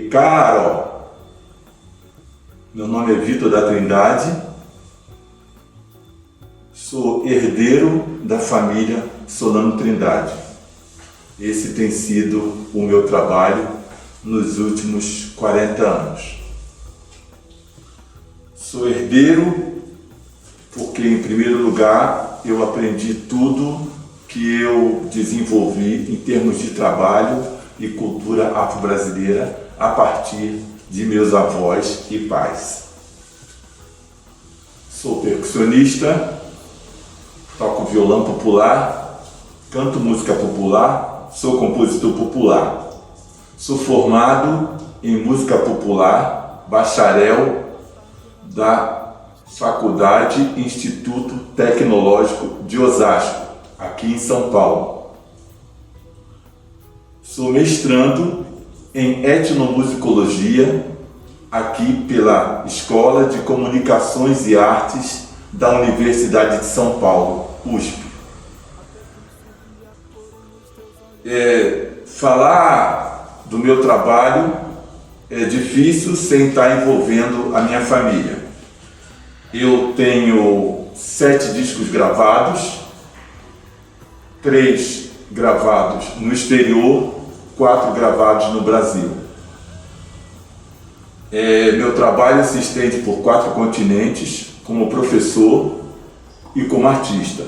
e Carol. Meu nome é Vitor da Trindade, sou herdeiro da família Solano Trindade. Esse tem sido o meu trabalho nos últimos 40 anos. Sou herdeiro porque, em primeiro lugar, eu aprendi tudo que eu desenvolvi em termos de trabalho e cultura afro-brasileira a partir de meus avós e pais. Sou percussionista, toco violão popular, canto música popular, sou compositor popular. Sou formado em música popular, bacharel da Faculdade Instituto Tecnológico de Osasco, aqui em São Paulo. Sou mestrando em etnomusicologia, aqui pela Escola de Comunicações e Artes da Universidade de São Paulo, USP. Falar do meu trabalho é difícil sem estar envolvendo a minha família. Eu tenho 7 discos gravados, 3 gravados no exterior, 4 gravados no Brasil. Meu trabalho se estende por 4 continentes, como professor e como artista.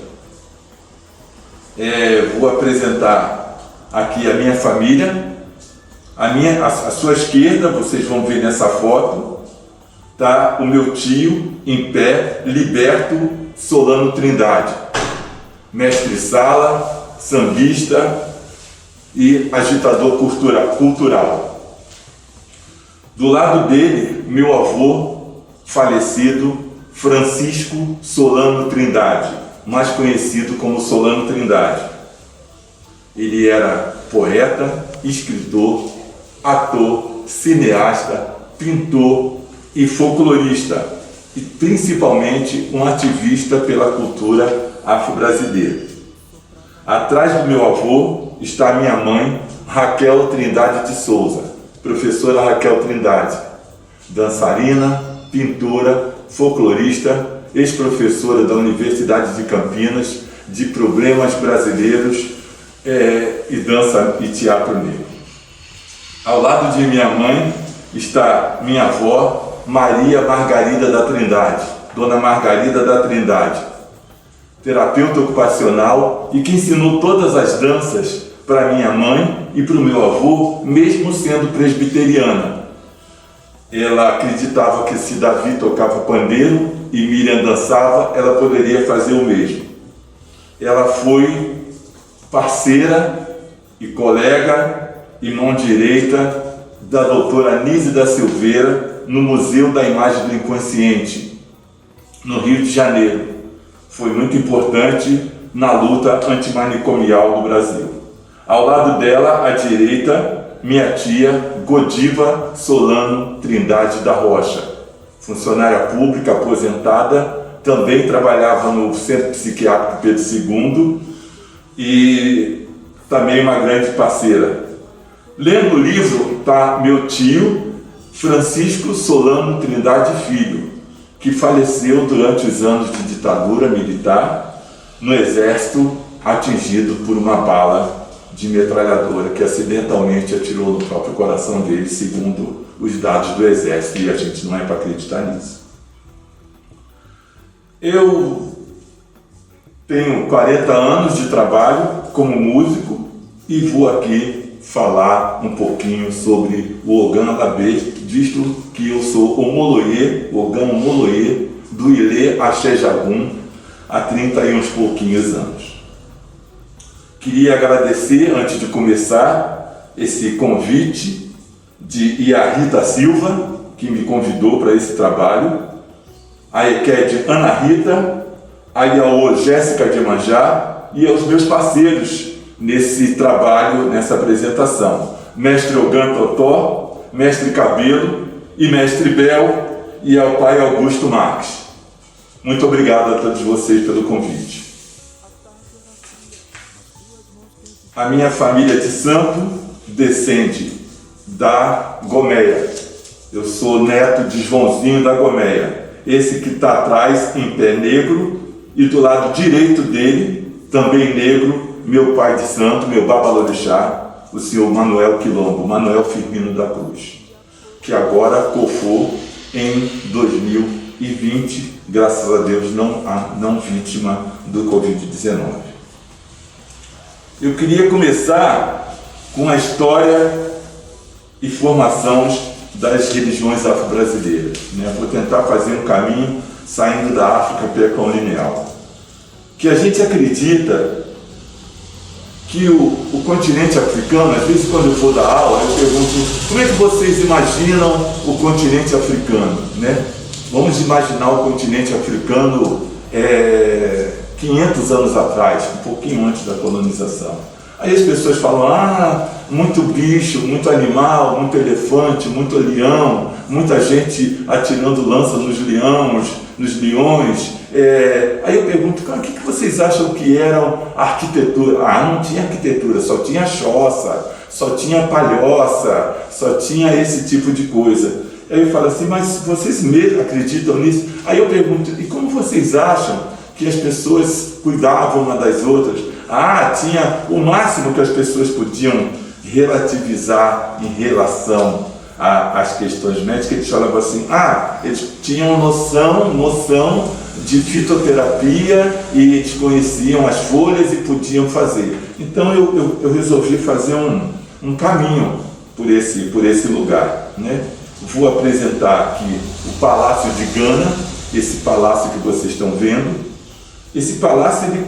Vou apresentar aqui a minha família. À sua esquerda, vocês vão ver nessa foto, está o meu tio em pé, Liberto Solano Trindade, mestre-sala, sambista e agitador cultural. Do lado dele, meu avô falecido, Francisco Solano Trindade, mais conhecido como Solano Trindade. Ele era poeta, escritor, ator, cineasta, pintor e folclorista, e principalmente um ativista pela cultura afro-brasileira. Atrás do meu avô está a minha mãe, Raquel Trindade de Souza, professora Raquel Trindade, dançarina, pintora, folclorista, ex-professora da Universidade de Campinas, de problemas brasileiros e dança e teatro negro. Ao lado de minha mãe está minha avó, Maria Margarida da Trindade, Dona Margarida da Trindade, terapeuta ocupacional e que ensinou todas as danças para minha mãe e para o meu avô, mesmo sendo presbiteriana. Ela acreditava que se Davi tocava pandeiro e Miriam dançava, ela poderia fazer o mesmo. Ela foi parceira e colega e mão direita da doutora Anise da Silveira no Museu da Imagem do Inconsciente, no Rio de Janeiro. Foi muito importante na luta antimanicomial do Brasil. Ao lado dela, à direita, minha tia Godiva Solano Trindade da Rocha, funcionária pública aposentada, também trabalhava no Centro Psiquiátrico Pedro II e também uma grande parceira. Lendo o livro está meu tio Francisco Solano Trindade Filho, que faleceu durante os anos de ditadura militar no Exército, atingido por uma bala de metralhadora que acidentalmente atirou no próprio coração dele, segundo os dados do Exército, e a gente não é para acreditar nisso. Eu tenho 40 anos de trabalho como músico e vou aqui falar um pouquinho sobre o Ogan Labê, visto que eu sou Omoloye, Ogan Omoloye, do Ilê Axé Jagum, há 30 e uns pouquinhos anos. Queria agradecer, antes de começar, esse convite de Iarrita Silva, que me convidou para esse trabalho, a EQED Ana Rita, a Iaô Jéssica de Manjá e aos meus parceiros nesse trabalho, nessa apresentação, mestre Ogan Totó, mestre Cabelo e mestre Bel e ao pai Augusto Marques. Muito obrigado a todos vocês pelo convite. A minha família de santo descende da Gomeia. Eu sou neto de Joãozinho da Gomeia. Esse que está atrás, em pé, negro, e do lado direito dele, também negro, meu pai de santo, meu babalorixá, o senhor Manuel Quilombo, Manuel Firmino da Cruz, que agora cofou em 2020, graças a Deus, não vítima do Covid-19. Eu queria começar com a história e formações das religiões afro-brasileiras, né? Vou tentar fazer um caminho saindo da África pré-colonial. Que a gente acredita que o continente africano, às vezes quando eu for dar aula, eu pergunto, como é que vocês imaginam o continente africano, né? Vamos imaginar o continente africano 500 anos atrás, um pouquinho antes da colonização. Aí as pessoas falam, muito bicho, muito animal, muito elefante, muito leão, muita gente atirando lança nos leões. Aí eu pergunto, cara, o que vocês acham que era a arquitetura? Não tinha arquitetura, só tinha choça, só tinha palhoça, só tinha esse tipo de coisa. Aí eu falo assim, mas vocês mesmo acreditam nisso? Aí eu pergunto, e como vocês acham que as pessoas cuidavam uma das outras? Tinha o máximo que as pessoas podiam relativizar em relação às questões médicas. Eles falavam assim, eles tinham noção de fitoterapia e eles conheciam as folhas e podiam fazer. Então eu resolvi fazer um caminho por esse lugar, né? Vou apresentar aqui o Palácio de Gana, esse palácio que vocês estão vendo. Esse palácio ele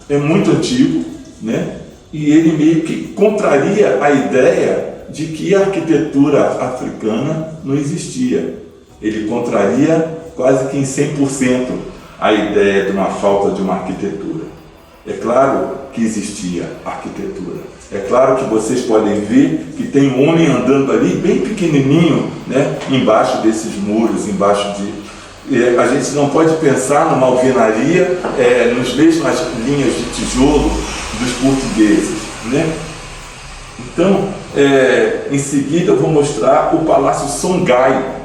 é muito antigo, né? E ele meio que contraria a ideia de que a arquitetura africana não existia. Ele contraria quase que em 100% a ideia de uma falta de uma arquitetura. É claro que existia arquitetura. É claro que vocês podem ver que tem um homem andando ali bem pequenininho, né? Embaixo desses muros, embaixo de... A gente não pode pensar numa alvenaria nas mesmas linhas de tijolo dos portugueses, né? Então, em seguida eu vou mostrar o Palácio Songhai,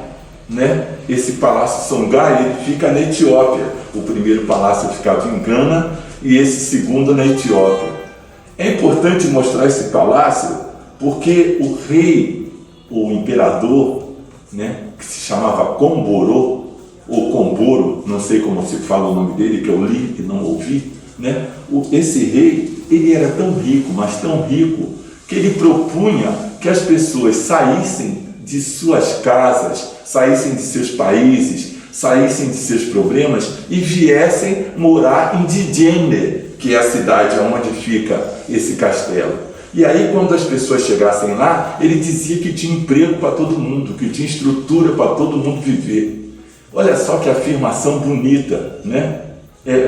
né? Esse Palácio Songhai ele fica na Etiópia. O primeiro palácio ficava em Gana e esse segundo na Etiópia. É importante mostrar esse palácio porque o rei, o imperador, né, que se chamava Komboro, ou Komboro, não sei como se fala o nome dele, que eu li e não ouvi, né? Esse rei, ele era tão rico, mas tão rico, que ele propunha que as pessoas saíssem de suas casas, saíssem de seus países, saíssem de seus problemas e viessem morar em Djenne, que é a cidade onde fica esse castelo. E aí, quando as pessoas chegassem lá, ele dizia que tinha emprego para todo mundo, que tinha estrutura para todo mundo viver. Olha só que afirmação bonita, né?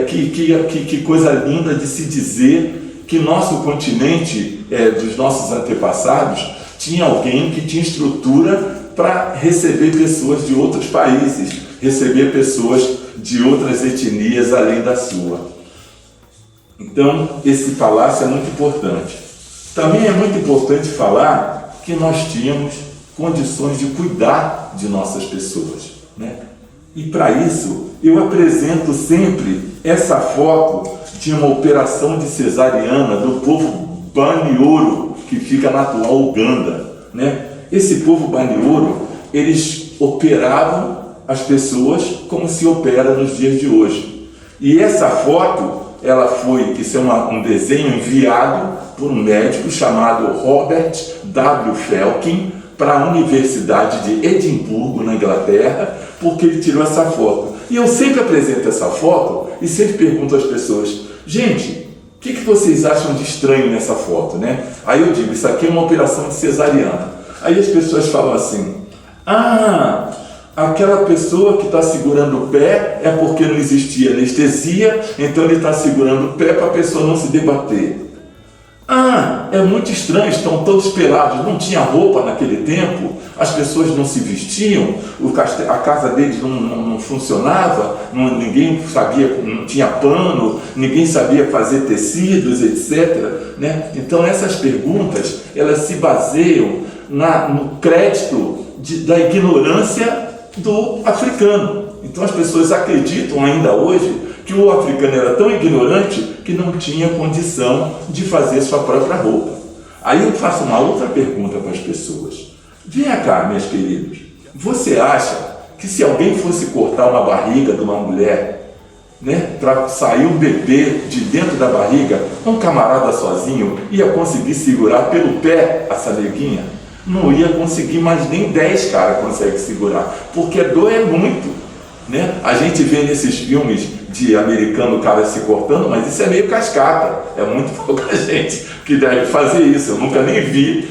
Que coisa linda de se dizer que nosso continente, dos nossos antepassados, tinha alguém que tinha estrutura para receber pessoas de outros países, receber pessoas de outras etnias além da sua. Então, esse palácio é muito importante. Também é muito importante falar que nós tínhamos condições de cuidar de nossas pessoas, né? E para isso, eu apresento sempre essa foto de uma operação de cesariana do povo Banioro, que fica na atual Uganda, né? Esse povo Banioro, eles operavam as pessoas como se opera nos dias de hoje. E essa foto, isso é um desenho enviado por um médico chamado Robert W. Felkin para a Universidade de Edimburgo, na Inglaterra, porque ele tirou essa foto. E eu sempre apresento essa foto e sempre pergunto às pessoas, gente, o que vocês acham de estranho nessa foto, né? Aí eu digo, isso aqui é uma operação de cesariana. Aí as pessoas falam assim, aquela pessoa que está segurando o pé é porque não existia anestesia, então ele está segurando o pé para a pessoa não se debater. É muito estranho, estão todos pelados, não tinha roupa naquele tempo, as pessoas não se vestiam, a casa deles não funcionava, ninguém sabia, não tinha pano, ninguém sabia fazer tecidos, etc., né? Então essas perguntas, elas se baseiam no crédito da ignorância do africano. Então as pessoas acreditam ainda hoje que o africano era tão ignorante que não tinha condição de fazer sua própria roupa. Aí eu faço uma outra pergunta para as pessoas. Venha cá, minhas queridas, você acha que se alguém fosse cortar uma barriga de uma mulher, né, para sair um bebê de dentro da barriga, um camarada sozinho ia conseguir segurar pelo pé essa neguinha? Não ia conseguir, mas nem 10 caras conseguem segurar, porque dói muito, né? A gente vê nesses filmes de americano o cara se cortando, mas isso é meio cascata, é muito pouca gente que deve fazer isso. Eu nunca nem vi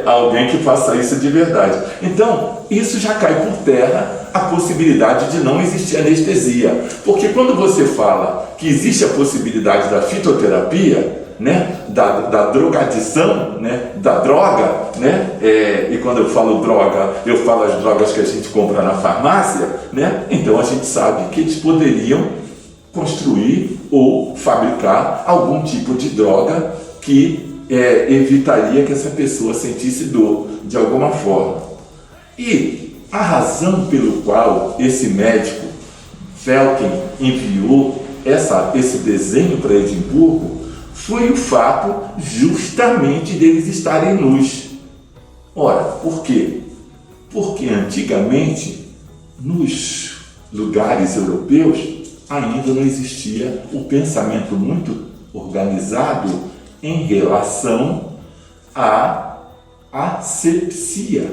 alguém que faça isso de verdade. Então, isso já cai por terra a possibilidade de não existir anestesia, porque quando você fala que existe a possibilidade da fitoterapia, né, da drogadição, né, da droga, né, e quando eu falo droga, eu falo as drogas que a gente compra na farmácia, né, então a gente sabe que eles poderiam construir ou fabricar algum tipo de droga que evitaria que essa pessoa sentisse dor de alguma forma. E a razão pelo qual esse médico, Felkin, enviou esse desenho para Edimburgo foi o fato justamente deles estarem nus. Ora, por quê? Porque antigamente, nos lugares europeus, ainda não existia o pensamento muito organizado em relação à asepsia.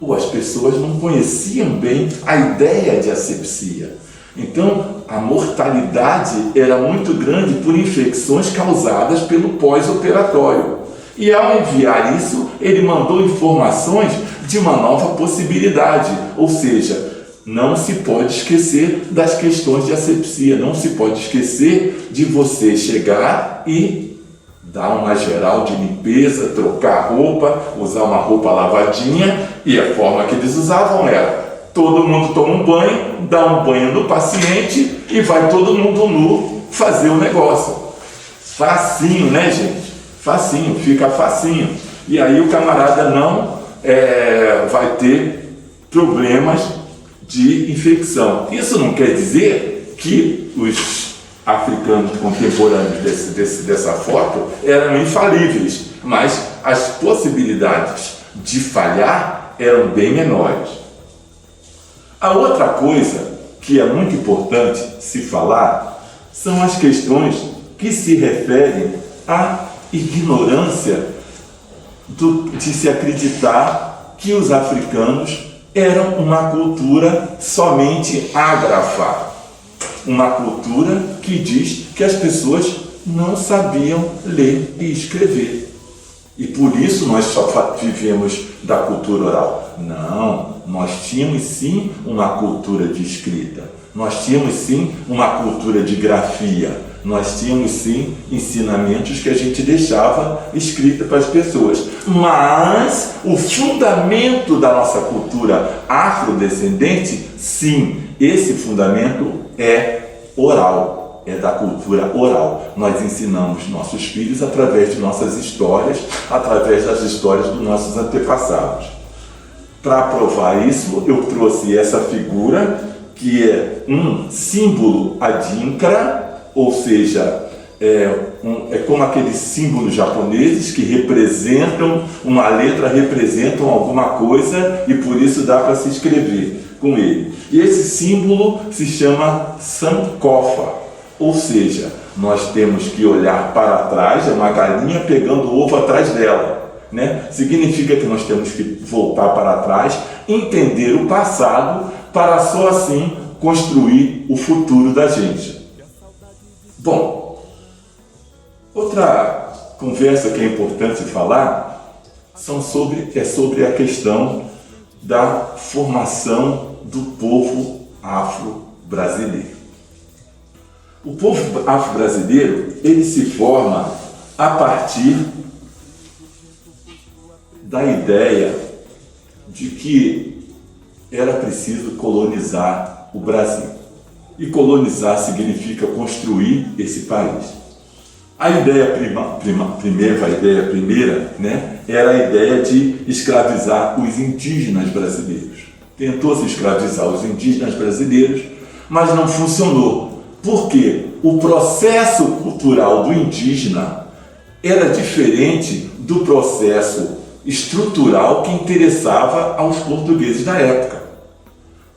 Ou as pessoas não conheciam bem a ideia de asepsia. Então, a mortalidade era muito grande por infecções causadas pelo pós-operatório. E ao enviar isso, ele mandou informações de uma nova possibilidade, ou seja, não se pode esquecer das questões de asepsia, não se pode esquecer de você chegar e dar uma geral de limpeza, trocar roupa, usar uma roupa lavadinha, e a forma que eles usavam era: todo mundo toma um banho, dá um banho no paciente e vai todo mundo nu fazer o negócio. Facinho, né, gente? Facinho, fica facinho. E aí o camarada não vai ter problemas de infecção. Isso não quer dizer que os africanos contemporâneos dessa foto eram infalíveis, mas as possibilidades de falhar eram bem menores. A outra coisa que é muito importante se falar são as questões que se referem à ignorância de se acreditar que os africanos eram uma cultura somente ágrafa, uma cultura que diz que as pessoas não sabiam ler e escrever. E por isso nós só vivemos da cultura oral. Não, nós tínhamos sim uma cultura de escrita, nós tínhamos sim uma cultura de grafia, nós tínhamos sim ensinamentos que a gente deixava escrita para as pessoas. Mas o fundamento da nossa cultura afrodescendente, sim, esse fundamento é oral, é da cultura oral. Nós ensinamos nossos filhos através de nossas histórias, através das histórias dos nossos antepassados. Para provar isso, eu trouxe essa figura, que é um símbolo adinkra, ou seja, é como aqueles símbolos japoneses que representam, uma letra representam alguma coisa e por isso dá para se escrever com ele. E esse símbolo se chama Sankofa, ou seja, nós temos que olhar para trás, é uma galinha pegando o ovo atrás dela, né? Significa que nós temos que voltar para trás, entender o passado, para só assim construir o futuro da gente. Bom, outra conversa que é importante falar é sobre a questão da formação do povo afro-brasileiro. O povo afro-brasileiro, ele se forma a partir da ideia de que era preciso colonizar o Brasil. E colonizar significa construir esse país. A ideia primeira, né, era a ideia de escravizar os indígenas brasileiros. Tentou-se escravizar os indígenas brasileiros, mas não funcionou. Por quê? O processo cultural do indígena era diferente do processo estrutural que interessava aos portugueses da época.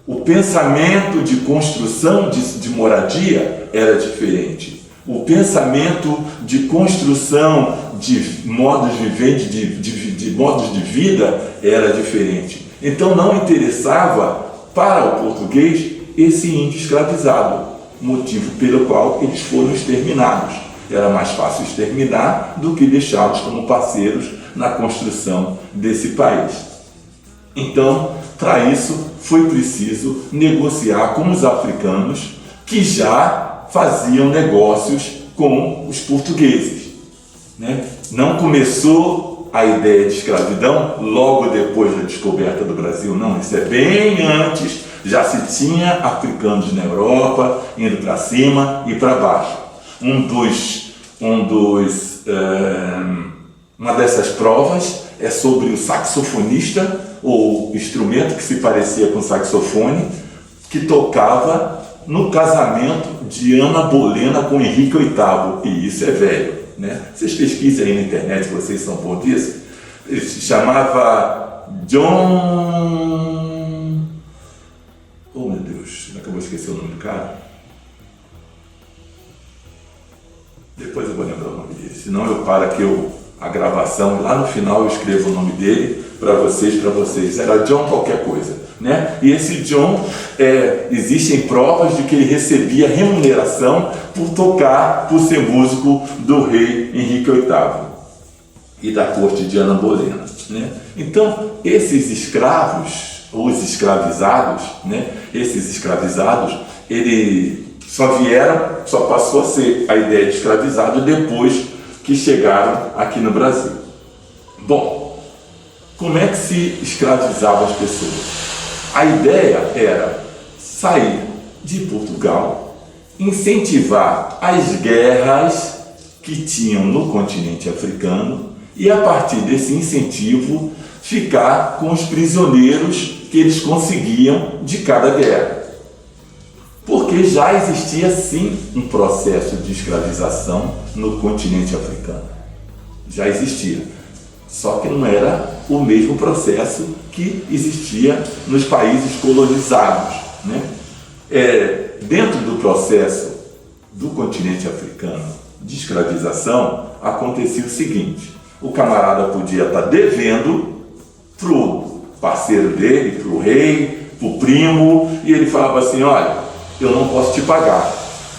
O pensamento de construção de moradia era diferente. O pensamento de construção de modos de modos de vida era diferente. Então não interessava para o português esse índio escravizado, motivo pelo qual eles foram exterminados. Era mais fácil exterminar do que deixá-los como parceiros na construção desse país. Então, para isso, foi preciso negociar com os africanos que já faziam negócios com os portugueses, né? Não começou a ideia de escravidão logo depois da descoberta do Brasil, não. Isso é bem antes, já se tinha africanos na Europa, indo para cima e para baixo. Uma dessas provas é sobre o saxofonista, ou instrumento que se parecia com saxofone, que tocava no casamento de Ana Bolena com Henrique VIII, e isso é velho, né? Vocês pesquisem aí na internet, vocês são bons disso. Ele se chamava John... Oh meu Deus, acabou de esquecer o nome do cara. Depois eu vou lembrar o nome dele, senão eu paro aqui a gravação e lá no final eu escrevo o nome dele para vocês. Era John qualquer coisa, né? E esse John, existem provas de que ele recebia remuneração por tocar, por ser músico do rei Henrique VIII e da corte de Ana Bolena, né? Então, esses escravos, ou os escravizados, né? Esses escravizados, só passou a ser a ideia de escravizado depois que chegaram aqui no Brasil. Bom, como é que se escravizava as pessoas? A ideia era sair de Portugal, incentivar as guerras que tinham no continente africano e, a partir desse incentivo, ficar com os prisioneiros que eles conseguiam de cada guerra. Porque já existia sim um processo de escravização no continente africano. Já existia. Só que não era o mesmo processo que existia nos países colonizados, né? Dentro do processo do continente africano de escravização, acontecia o seguinte: o camarada podia estar devendo para o parceiro dele, para o rei, para o primo, e ele falava assim: olha, eu não posso te pagar,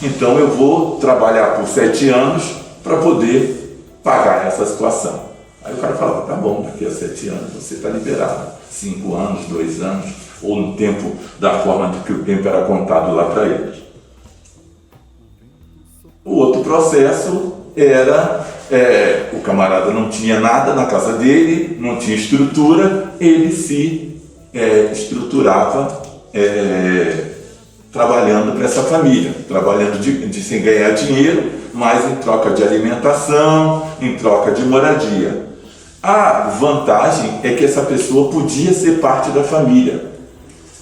então eu vou trabalhar por 7 anos para poder pagar essa situação. Aí o cara falava: tá bom, daqui a 7 anos você está liberado, 5 anos, 2 anos, ou no tempo, da forma de que o tempo era contado lá para eles. O outro processo era, o camarada não tinha nada na casa dele, não tinha estrutura, ele se estruturava trabalhando para essa família, trabalhando sem ganhar dinheiro, mas em troca de alimentação, em troca de moradia. A vantagem é que essa pessoa podia ser parte da família,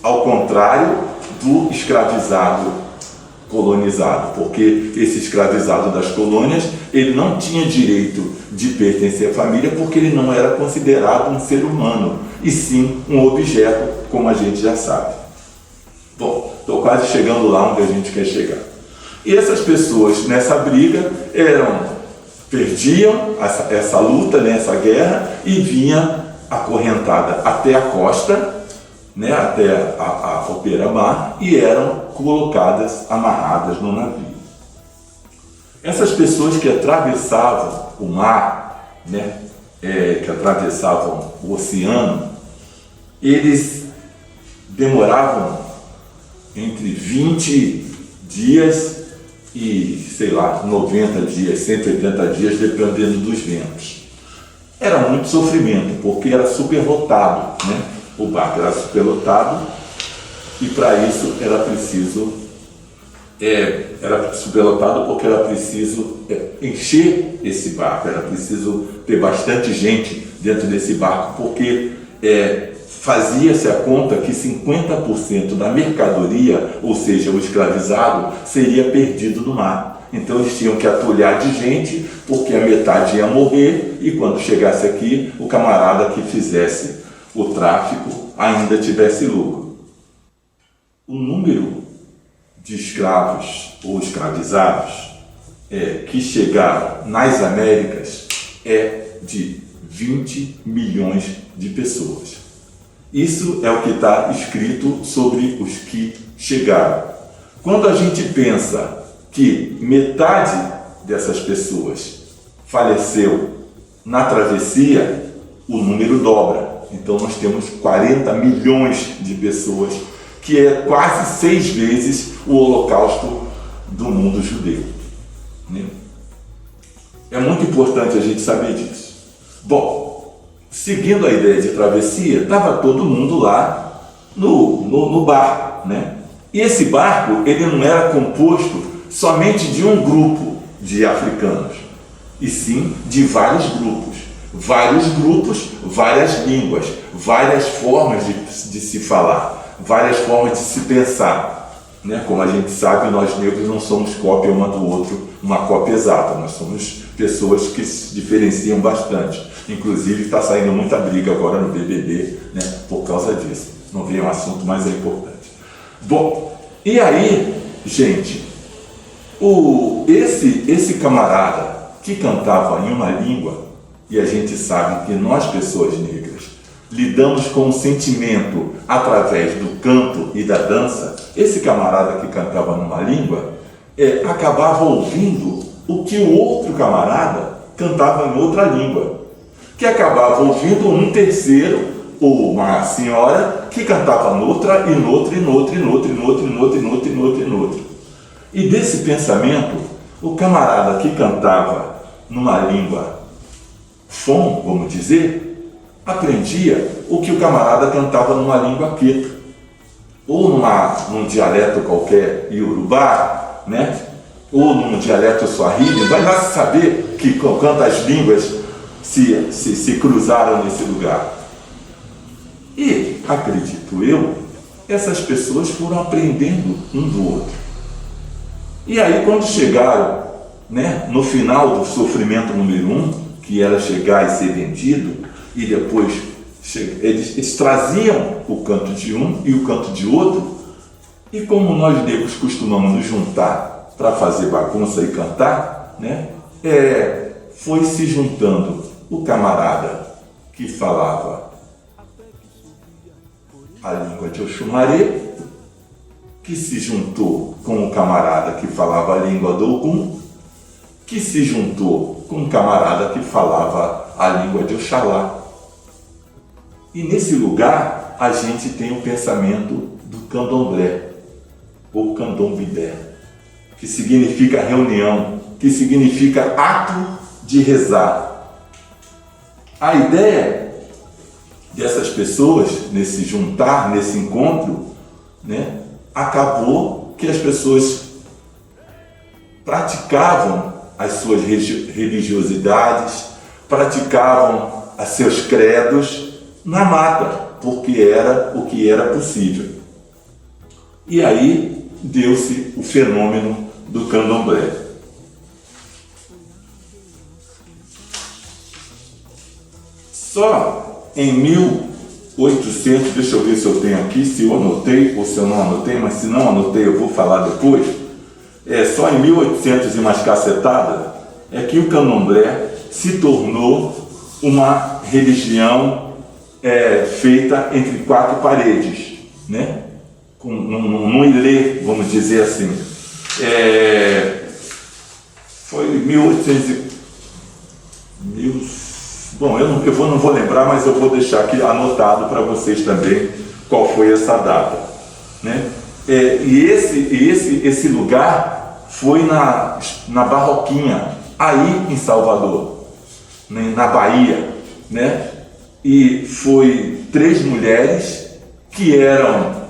ao contrário do escravizado colonizado, porque esse escravizado das colônias, ele não tinha direito de pertencer à família, porque ele não era considerado um ser humano, e sim um objeto, como a gente já sabe. Bom, estou quase chegando lá onde a gente quer chegar. E essas pessoas, nessa briga, perdiam essa luta, né, essa guerra, e vinha acorrentada até a costa, né, até a beira-mar, e eram colocadas, amarradas no navio. Essas pessoas que atravessavam o mar, né, que atravessavam o oceano, eles demoravam entre 20 dias e, 90 dias, 180 dias, dependendo dos ventos. Era muito sofrimento, porque era superlotado, né? O barco era superlotado, e para isso era preciso era superlotado porque era preciso encher esse barco, era preciso ter bastante gente dentro desse barco, porque fazia-se a conta que 50% da mercadoria, ou seja, o escravizado, seria perdido no mar. Então eles tinham que atulhar de gente, porque a metade ia morrer, e quando chegasse aqui, o camarada que fizesse o tráfico ainda tivesse lucro. O número de escravos ou escravizados que chegaram nas Américas é de 20 milhões de pessoas. Isso é o que está escrito sobre os que chegaram. Quando a gente pensa que metade dessas pessoas faleceu na travessia, o número dobra. Então nós temos 40 milhões de pessoas, que é quase 6 vezes o holocausto do mundo judeu. É muito importante a gente saber disso. Bom, seguindo a ideia de travessia, estava todo mundo lá no barco, né? E esse barco, ele não era composto somente de um grupo de africanos, e sim de vários grupos, várias línguas, várias formas de se falar, várias formas de se pensar, né? Como a gente sabe, nós negros não somos cópia uma do outro, uma cópia exata, nós somos pessoas que se diferenciam bastante. Inclusive está saindo muita briga agora no BBB, né, por causa disso. Não veio um assunto, mas é importante. Bom, e aí, gente, esse camarada que cantava em uma língua, e a gente sabe que nós, pessoas negras, lidamos com o sentimento através do canto e da dança, esse camarada que cantava numa língua acabava ouvindo o que o outro camarada cantava em outra língua, que acabava ouvindo um terceiro, ou uma senhora, que cantava noutra, e noutra, e noutra, e noutra, e noutra, e noutra, e noutra, e noutra, e noutra. E desse pensamento, o camarada que cantava numa língua fon, vamos dizer, aprendia o que o camarada cantava numa língua queta, ou num dialeto qualquer iorubá, né? Ou num dialeto swahili, vai lá saber que quantas línguas se cruzaram nesse lugar. E, acredito eu, essas pessoas foram aprendendo um do outro. E aí, quando chegaram, né, no final do sofrimento número 1, que era chegar e ser vendido, e depois eles traziam o canto de um e o canto de outro, e como nós negros costumamos nos juntar para fazer bagunça e cantar, né, foi se juntando o camarada que falava a língua de Oxumaré, que se juntou com o camarada que falava a língua do Ogum, que se juntou com um camarada que falava a língua de Oxalá. E nesse lugar a gente tem o pensamento do candomblé, ou candomblé, que significa reunião, que significa ato de rezar. A ideia dessas pessoas, nesse juntar, nesse encontro, né, acabou que as pessoas praticavam as suas religiosidades, praticavam os seus credos na mata, porque era o que era possível. E aí deu-se o fenômeno do candomblé. Só em 1800, deixa eu ver se eu tenho aqui, se eu anotei ou se eu não anotei, mas se não anotei eu vou falar depois. Só em 1800 e mais cacetada é que o candomblé se tornou uma religião feita entre 4 paredes, né? Num ilê, vamos dizer assim. Foi 1800 Bom, eu não vou lembrar, mas eu vou deixar aqui anotado para vocês também qual foi essa data, né? E esse lugar foi na Barroquinha, aí em Salvador, né, na Bahia, né? E foi 3 mulheres que eram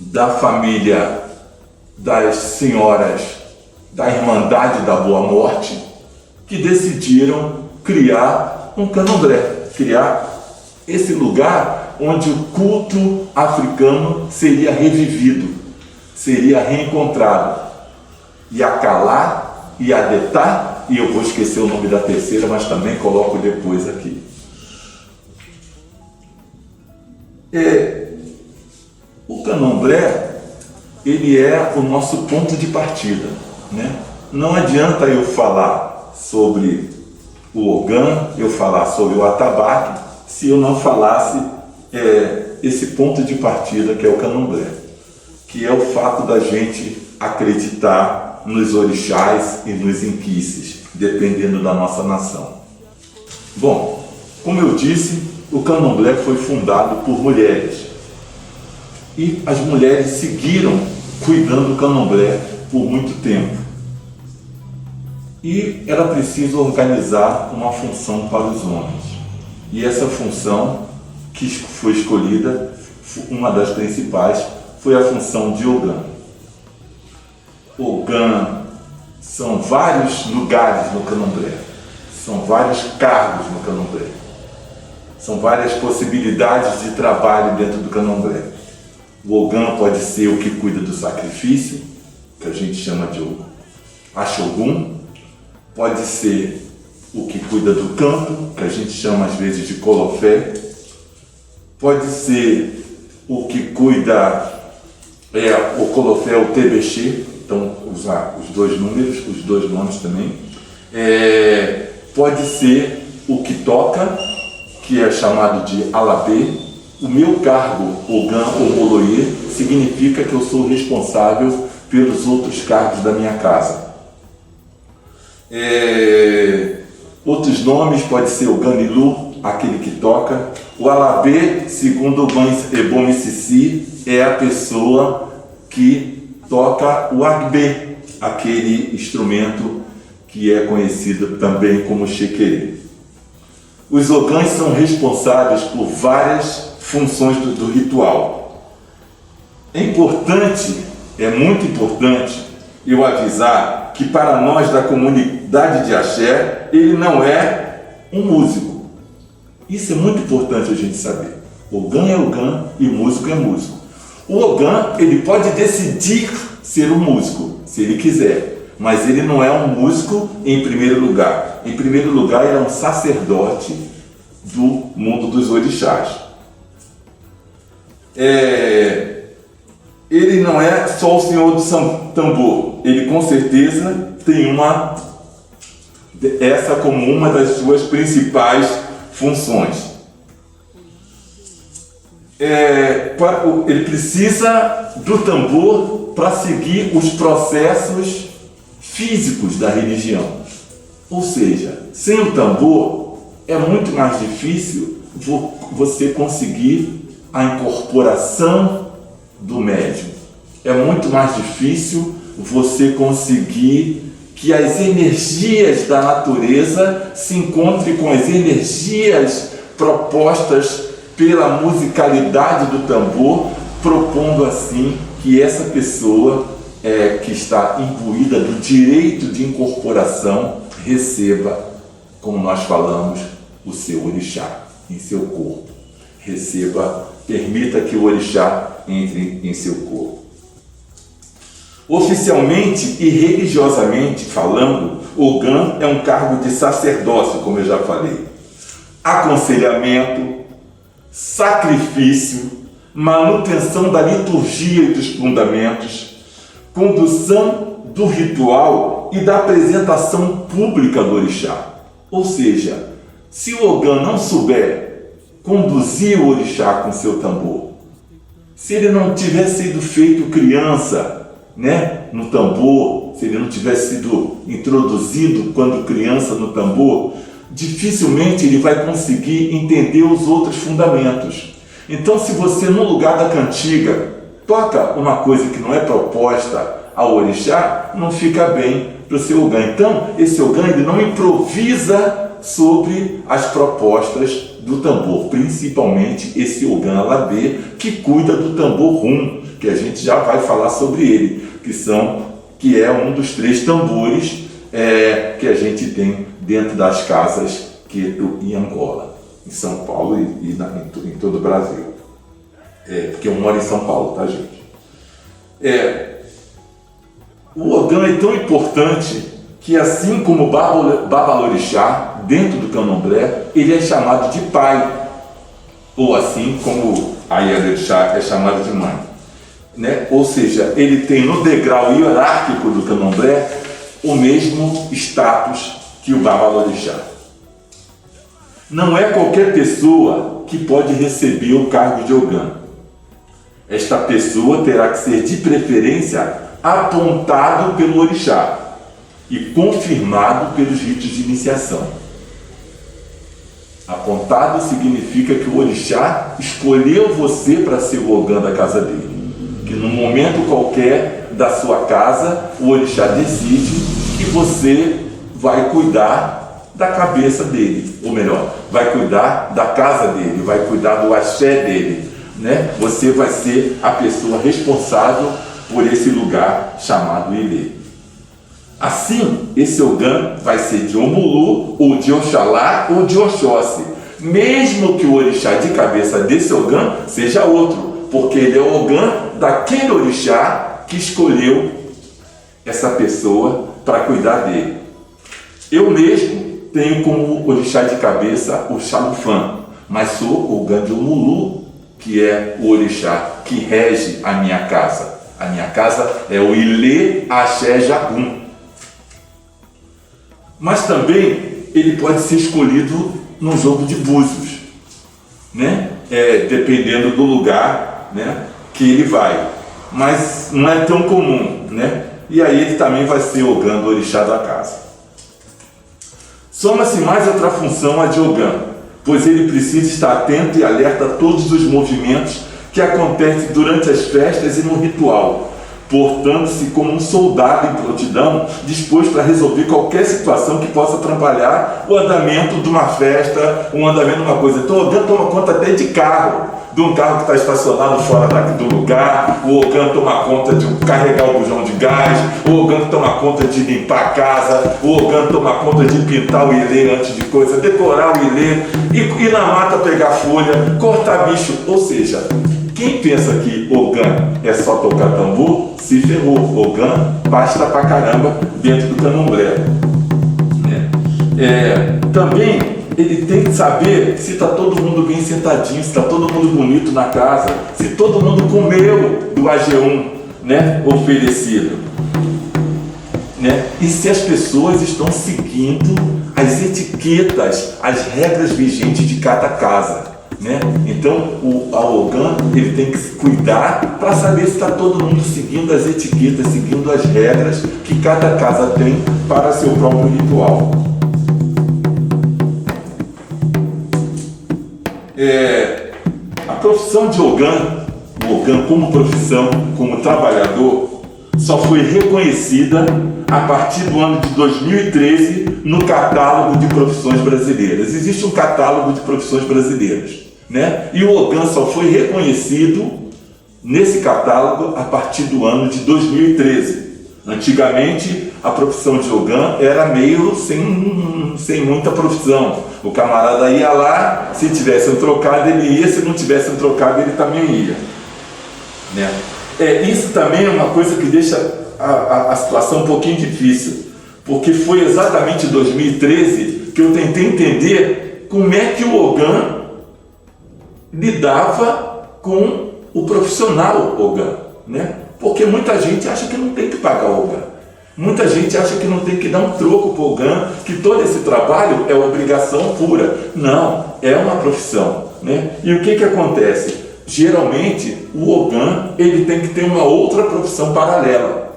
da família das senhoras da Irmandade da Boa Morte que decidiram criar um candomblé, criar esse lugar onde o culto africano seria revivido, seria reencontrado. Yakalá, Yadetá, e eu vou esquecer o nome da terceira, mas também coloco depois aqui. O candomblé, ele é o nosso ponto de partida, né? Não adianta eu falar sobre o Ogã, eu falar sobre o atabaque, se eu não falasse esse ponto de partida que é o candomblé, que é o fato da gente acreditar nos orixás e nos inquices, dependendo da nossa nação. Bom, como eu disse, o candomblé foi fundado por mulheres e as mulheres seguiram cuidando do candomblé por muito tempo. E era preciso organizar uma função para os homens. E essa função que foi escolhida, uma das principais, foi a função de Ogã. Ogã são vários lugares no candomblé, são vários cargos no candomblé, são várias possibilidades de trabalho dentro do candomblé. O Ogã pode ser o que cuida do sacrifício, que a gente chama de Axogum, pode ser o que cuida do campo, que a gente chama às vezes de Colofé, pode ser o que cuida, o Colofé, o Tebexê, então usar os dois números, os dois nomes também. Pode ser o que toca, que é chamado de Alabê. O meu cargo, Ogã ou Moloye, significa que eu sou responsável pelos outros cargos da minha casa. Outros nomes pode ser o Ganilu, aquele que toca. O Alabê, segundo o Ebon Sissi, é a pessoa que toca o Agbê, aquele instrumento que é conhecido também como Xequerê. Os Ogãs são responsáveis por várias funções do ritual. É muito importante eu avisar que para nós da comunidade de Axé, ele não é um músico. Isso é muito importante a gente saber. Ogã é Ogã e músico é músico. O Ogã, ele pode decidir ser um músico, se ele quiser, mas ele não é um músico em primeiro lugar. Em primeiro lugar, ele é um sacerdote do mundo dos orixás. Ele não é só o senhor do tambor, ele com certeza tem essa como uma das suas principais funções. Ele precisa do tambor para seguir os processos físicos da religião. Ou seja, sem o tambor é muito mais difícil você conseguir a incorporação do médium. É muito mais difícil você conseguir que as energias da natureza se encontrem com as energias propostas pela musicalidade do tambor, propondo assim que essa pessoa que está imbuída do direito de incorporação receba, como nós falamos, o seu orixá em seu corpo. Permita que o orixá entre em seu corpo. Oficialmente e religiosamente falando, Ogã é um cargo de sacerdócio, como eu já falei. Aconselhamento, sacrifício, manutenção da liturgia e dos fundamentos, condução do ritual e da apresentação pública do orixá. Ou seja, se o Ogã não souber conduzir o orixá com seu tambor, se ele não tiver sido feito criança, no tambor, se ele não tivesse sido introduzido quando criança no tambor, dificilmente ele vai conseguir entender os outros fundamentos. Então, se você no lugar da cantiga toca uma coisa que não é proposta ao orixá, não fica bem para o seu Ogã. Então, esse Ogã ele não improvisa sobre as propostas do tambor, principalmente esse Ogã Alabê, que cuida do tambor rum, que a gente já vai falar sobre ele, que é um dos 3 tambores que a gente tem dentro das casas em Angola, em São Paulo e em todo o Brasil. Porque eu moro em São Paulo, tá, gente? O ogã é tão importante que, assim como o Babalorixá, dentro do candomblé, ele é chamado de pai, ou assim como a Ialorixá é chamada de mãe, né? Ou seja, ele tem no degrau hierárquico do candomblé o mesmo status que o Babalorixá. Não é qualquer pessoa que pode receber o cargo de ogã. Esta pessoa terá que ser, de preferência, apontado pelo orixá e confirmado pelos ritos de iniciação. Apontado significa que o orixá escolheu você para ser o ogã da casa dele. Que num momento qualquer da sua casa, o orixá decide que você vai cuidar da cabeça dele, ou melhor, vai cuidar da casa dele, vai cuidar do axé dele, né? Você vai ser a pessoa responsável por esse lugar chamado Ilê. Assim, esse ogã vai ser de Omulu, ou de Oxalá, ou de Oxóssi, mesmo que o orixá de cabeça desse ogã seja outro, porque ele é o ogã daquele orixá que escolheu essa pessoa para cuidar dele. Eu mesmo tenho como orixá de cabeça o Xalufã, mas sou ogã de Omulu, que é o orixá que rege a minha casa. A minha casa é o Ilê Axé Jagum. Mas também ele pode ser escolhido no jogo de búzios, né? Dependendo do lugar, né, que ele vai. Mas não é tão comum, né? E aí ele também vai ser ogã do orixá da casa. Soma-se mais outra função a de ogã, pois ele precisa estar atento e alerta a todos os movimentos que acontecem durante as festas e no ritual, portando-se como um soldado em prontidão, disposto para resolver qualquer situação que possa atrapalhar o andamento de uma festa, o andamento de uma coisa. Então o ogã toma conta até de carro, de um carro que está estacionado fora do lugar, o ogã toma conta de carregar o bujão de gás, o ogã toma conta de limpar a casa, o ogã toma conta de pintar o ilê antes de coisa, decorar o ilê, ir na mata pegar folha, cortar bicho. Ou seja, quem pensa que ogã é só tocar tambor, se ferrou. Ogã basta pra caramba dentro do candomblé. Também ele tem que saber se está todo mundo bem sentadinho, se está todo mundo bonito na casa, se todo mundo comeu do AG1, né, oferecido, né? E se as pessoas estão seguindo as etiquetas, as regras vigentes de cada casa, né? Então a ogã ele tem que se cuidar para saber se está todo mundo seguindo as etiquetas, seguindo as regras que cada casa tem para seu próprio ritual. A profissão de ogã, o ogã como profissão, como trabalhador, só foi reconhecida a partir do ano de 2013 no catálogo de profissões brasileiras. Existe um catálogo de profissões brasileiras, né? E o ogã só foi reconhecido nesse catálogo a partir do ano de 2013. Antigamente, a profissão de ogã era meio sem muita profissão. O camarada ia lá, se tivesse um trocado ele ia, se não tivesse um trocado ele também ia, né? Isso também é uma coisa que deixa a situação um pouquinho difícil, porque foi exatamente em 2013 que eu tentei entender como é que o ogã lidava com o profissional ogã, né? Porque muita gente acha que não tem que pagar o ogã. Muita gente acha que não tem que dar um troco para o ogã, que todo esse trabalho é obrigação pura. Não, é uma profissão, né? E o que acontece? Geralmente, o ogã ele tem que ter uma outra profissão paralela.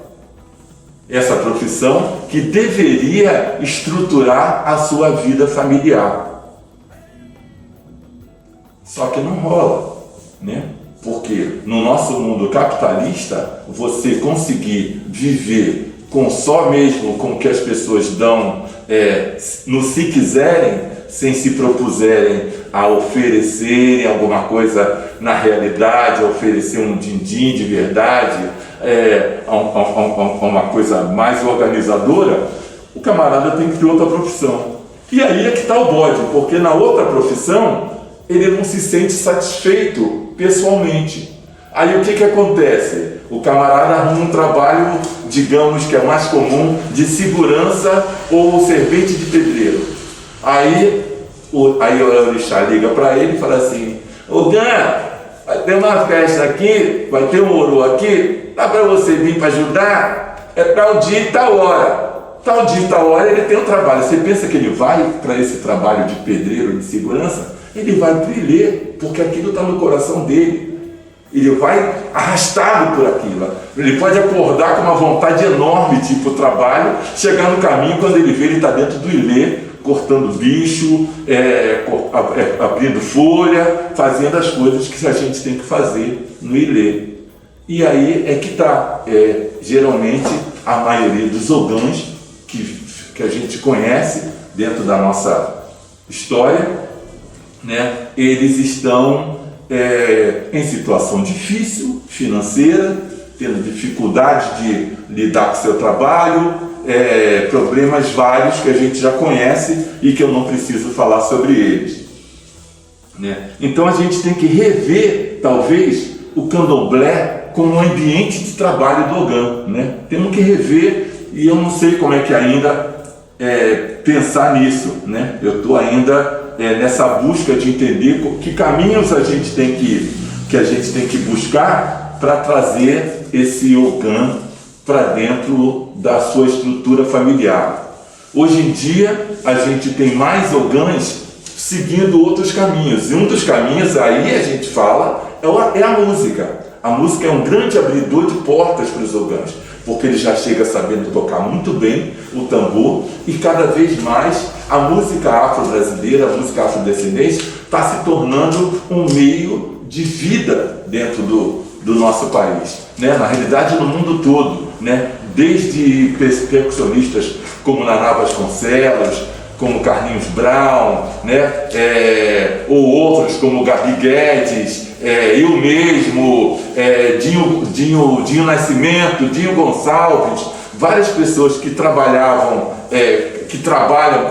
Essa profissão que deveria estruturar a sua vida familiar. Só que não rola, né? Porque no nosso mundo capitalista, você conseguir viver com só mesmo com o que as pessoas dão, no se quiserem, sem se propuserem a oferecerem alguma coisa na realidade, a oferecer um din-din de verdade, a uma coisa mais organizadora, o camarada tem que ter outra profissão. E aí é que está o bode, porque na outra profissão ele não se sente satisfeito pessoalmente. Aí o que acontece? O camarada arruma um trabalho, digamos que é mais comum, de segurança ou servente de pedreiro. Aí o orixá liga para ele e fala assim: ô Gan, vai ter uma festa aqui, vai ter um oro aqui, dá para você vir para ajudar? É tal dia e tal hora. Tal dia e tal hora ele tem um trabalho. Você pensa que ele vai para esse trabalho de pedreiro, de segurança? Ele vai brilhar, porque aquilo está no coração dele. Ele vai arrastado por aquilo. Ele pode acordar com uma vontade enorme de ir para o trabalho, chegar no caminho, quando ele vê, ele está dentro do ilê, cortando bicho, abrindo folha, fazendo as coisas que a gente tem que fazer no ilê. E aí é que está, geralmente, a maioria dos ogãs que a gente conhece dentro da nossa história, né, eles estão em situação difícil, financeira, tendo dificuldade de lidar com o seu trabalho, problemas vários que a gente já conhece e que eu não preciso falar sobre eles, né? Então a gente tem que rever, talvez, o candomblé como um ambiente de trabalho do ogã, né? Temos que rever, e eu não sei como é que ainda pensar nisso, né? Eu estou ainda nessa busca de entender que caminhos a gente tem que buscar para trazer esse ogã para dentro da sua estrutura familiar. Hoje em dia a gente tem mais ogãs seguindo outros caminhos, e um dos caminhos aí a gente fala é a música. A música é um grande abridor de portas para os ogãs, porque ele já chega sabendo tocar muito bem o tambor, e cada vez mais a música afro-brasileira, a música afrodescendente está se tornando um meio de vida dentro do nosso país, né? Na realidade no mundo todo, né? Desde percussionistas como Naná Vasconcelos, como Carlinhos Brown, né? Ou outros como Gabi Guedes, eu mesmo, Dinho Nascimento, Dinho Gonçalves, várias pessoas que trabalham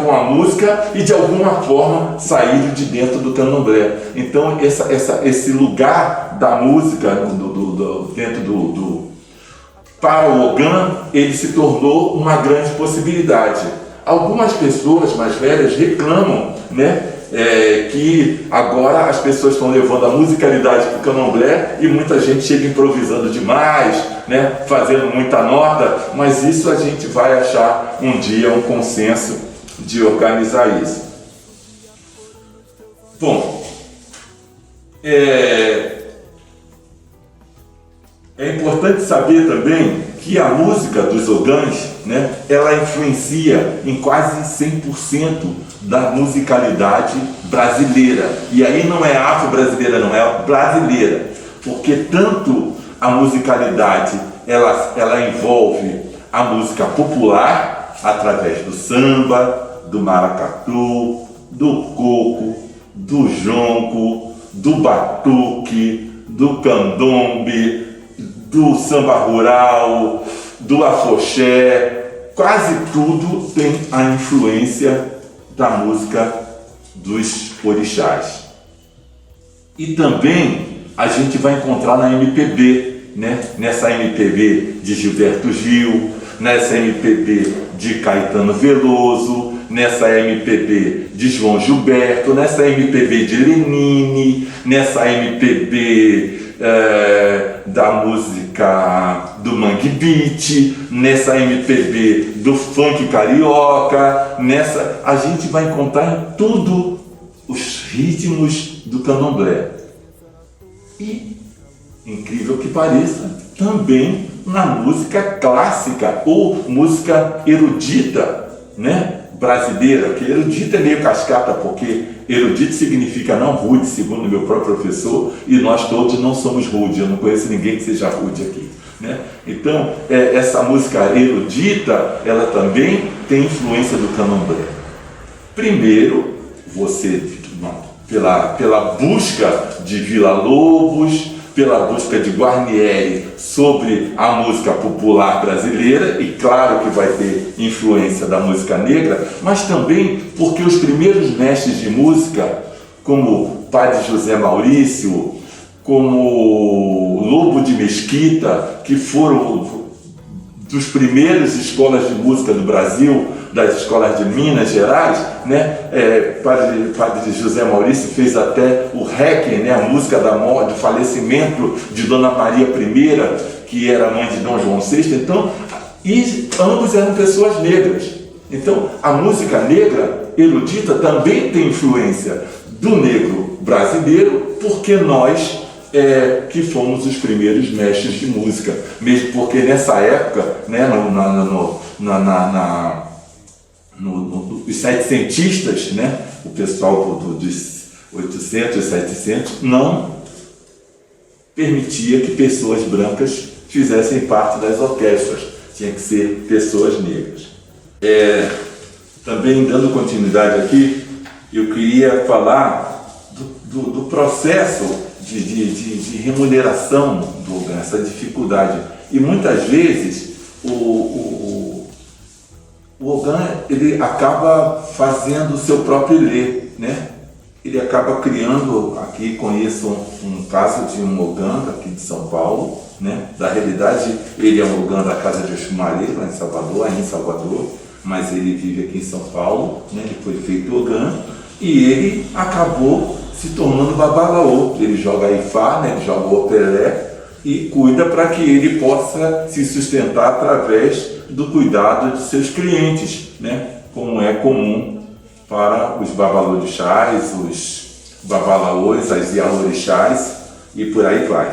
com a música e de alguma forma saíram de dentro do candomblé. Então esse lugar da música para o ogã, ele se tornou uma grande possibilidade. Algumas pessoas mais velhas reclamam, né, que agora as pessoas estão levando a musicalidade para o candomblé e muita gente chega improvisando demais, né, fazendo muita nota, mas isso a gente vai achar um dia um consenso de organizar isso. Bom, é importante saber também que a música dos ogãs, né, ela influencia em quase 100% da musicalidade brasileira. E aí não é afro-brasileira, não, é brasileira. Porque tanto a musicalidade, ela envolve a música popular, através do samba, do maracatu, do coco, do jongo, do batuque, do candombe, do samba rural, do afoxé, quase tudo tem a influência da música dos orixás. E também a gente vai encontrar na MPB, né? Nessa MPB de Gilberto Gil, nessa MPB de Caetano Veloso, nessa MPB de João Gilberto, nessa MPB de Lenine, nessa MPB da música do Mangue Beat, nessa MPB do funk carioca, a gente vai encontrar em tudo os ritmos do candomblé. E, incrível que pareça, também na música clássica ou música erudita, né, brasileira, que erudita é meio cascata, porque erudito significa não rude, segundo meu próprio professor, e nós todos não somos rude, eu não conheço ninguém que seja rude aqui, né? Então, essa música erudita, ela também tem influência do candomblé. Primeiro, você pela busca de Villa-Lobos, pela busca de Guarnieri sobre a música popular brasileira, e claro que vai ter influência da música negra, mas também porque os primeiros mestres de música, como Padre José Maurício, como Lobo de Mesquita, que foram dos primeiros escolas de música do Brasil, das escolas de Minas Gerais, né? Padre José Maurício fez até o Requiem, né? A música da morte, do falecimento de Dona Maria I, que era mãe de Dom João VI. Então, e ambos eram pessoas negras. Então, a música negra erudita também tem influência do negro brasileiro, porque nós que fomos os primeiros mestres de música, mesmo porque nessa época, né, os setecentistas, né, o pessoal dos 800, 700, não permitia que pessoas brancas fizessem parte das orquestras, tinha que ser pessoas negras. Também dando continuidade aqui, eu queria falar do processo de remuneração do Ogan, essa dificuldade. E muitas vezes o Ogan, ele acaba fazendo o seu próprio ilê, né? Ele acaba criando, aqui conheço um caso de um Ogan aqui de São Paulo, né? Da realidade, ele é um Ogan da Casa de Oxumaré, lá em Salvador, aí em Salvador, mas ele vive aqui em São Paulo, né? Ele foi feito Ogan e ele acabou se tornando babalaô. Ele joga Ifá, né? Ele joga o Opelé e cuida para que ele possa se sustentar através do cuidado de seus clientes, né? Como é comum para os babalorixás, os babalaôs, as ialorixás e por aí vai.